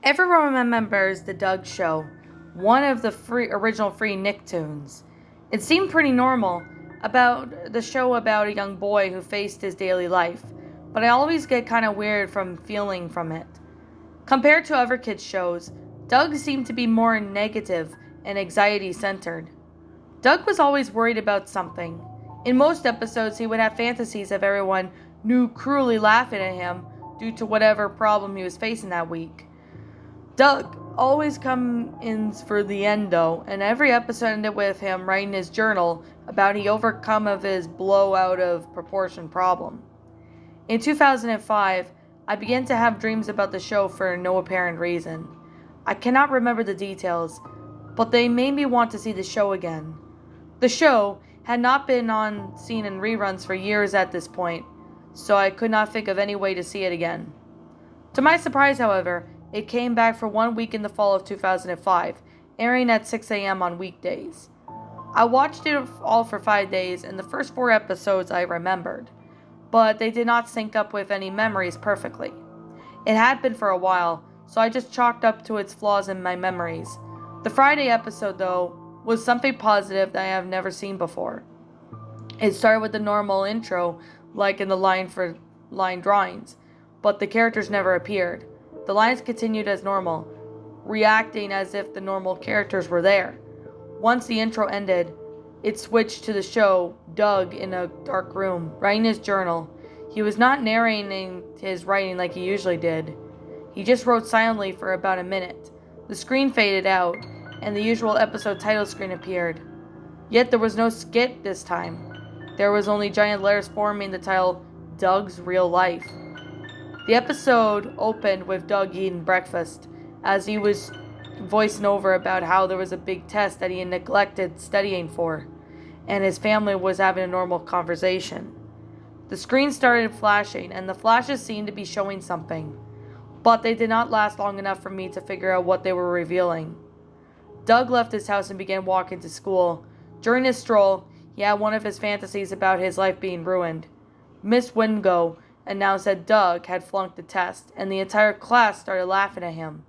Everyone remembers the Doug Show, one of the original free Nicktoons. It seemed pretty normal, about the show about a young boy who faced his daily life, but I always get kind of weird from feeling from it. Compared to other kids' shows, Doug seemed to be more negative and anxiety centered. Doug was always worried about something. In most episodes, he would have fantasies of everyone new cruelly laughing at him due to whatever problem he was facing that week. Doug always comes in for the end though, and every episode ended with him writing his journal about he overcome of his blow out of proportion problem. In 2005, I began to have dreams about the show for no apparent reason. I cannot remember the details, but they made me want to see the show again. The show had not been seen in reruns for years at this point, so I could not think of any way to see it again. To my surprise, however, it came back for 1 week in the fall of 2005, airing at 6 a.m. on weekdays. I watched it all for 5 days, and the first 4 episodes I remembered, but they did not sync up with any memories perfectly. It had been for a while, so I just chalked up to its flaws in my memories. The Friday episode, though, was something positive that I have never seen before. It started with the normal intro, like in the line for line drawings, but the characters never appeared. The lines continued as normal, reacting as if the normal characters were there. Once the intro ended, it switched to the show Doug in a dark room, writing his journal. He was not narrating his writing like he usually did. He just wrote silently for about a minute. The screen faded out, and the usual episode title screen appeared. Yet there was no skit this time. There was only giant letters forming the title, Doug's Real Life. The episode opened with Doug eating breakfast, as he was voicing over about how there was a big test that he had neglected studying for, and his family was having a normal conversation. The screen started flashing, and the flashes seemed to be showing something, but they did not last long enough for me to figure out what they were revealing. Doug left his house and began walking to school. During his stroll, he had one of his fantasies about his life being ruined. Miss Wingo announced that Doug had flunked the test, and the entire class started laughing at him,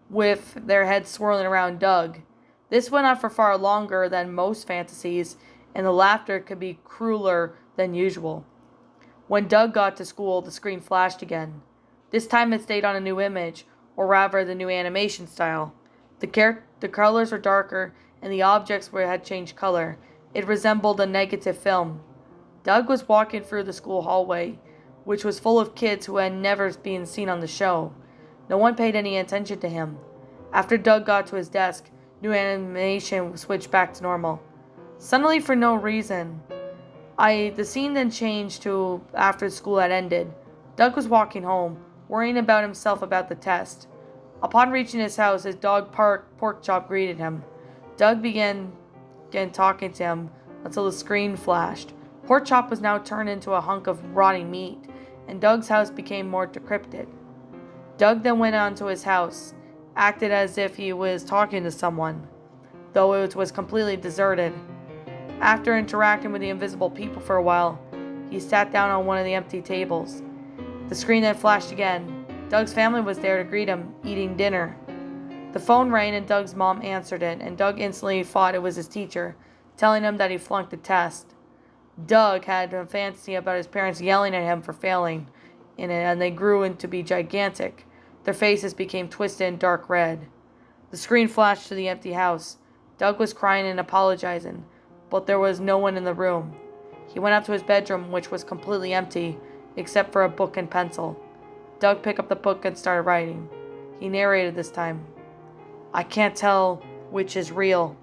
with their heads swirling around Doug. This went on for far longer than most fantasies, and the laughter could be crueler than usual. When Doug got to school, the screen flashed again. This time it stayed on a new image, or rather the new animation style. The colors were darker, and the objects had changed color. It resembled a negative film. Doug was walking through the school hallway, which was full of kids who had never been seen on the show. No one paid any attention to him. After Doug got to his desk, new animation switched back to normal. Suddenly, for no reason, the scene then changed to after school had ended. Doug was walking home, worrying about himself about the test. Upon reaching his house, his dog Pork Chop greeted him. Doug began talking to him until the screen flashed. Pork Chop was now turned into a hunk of rotting meat, and Doug's house became more decrepit. Doug then went on to his house, acted as if he was talking to someone, though it was completely deserted. After interacting with the invisible people for a while, he sat down on one of the empty tables. The screen then flashed again. Doug's family was there to greet him, eating dinner. The phone rang and Doug's mom answered it, and Doug instantly thought it was his teacher, telling him that he flunked the test. Doug had a fantasy about his parents yelling at him for failing in it, and they grew to be gigantic. Their faces became twisted and dark red. The screen flashed to the empty house. Doug was crying and apologizing, but there was no one in the room. He went up to his bedroom, which was completely empty, except for a book and pencil. Doug picked up the book and started writing. He narrated this time. I can't tell which is real.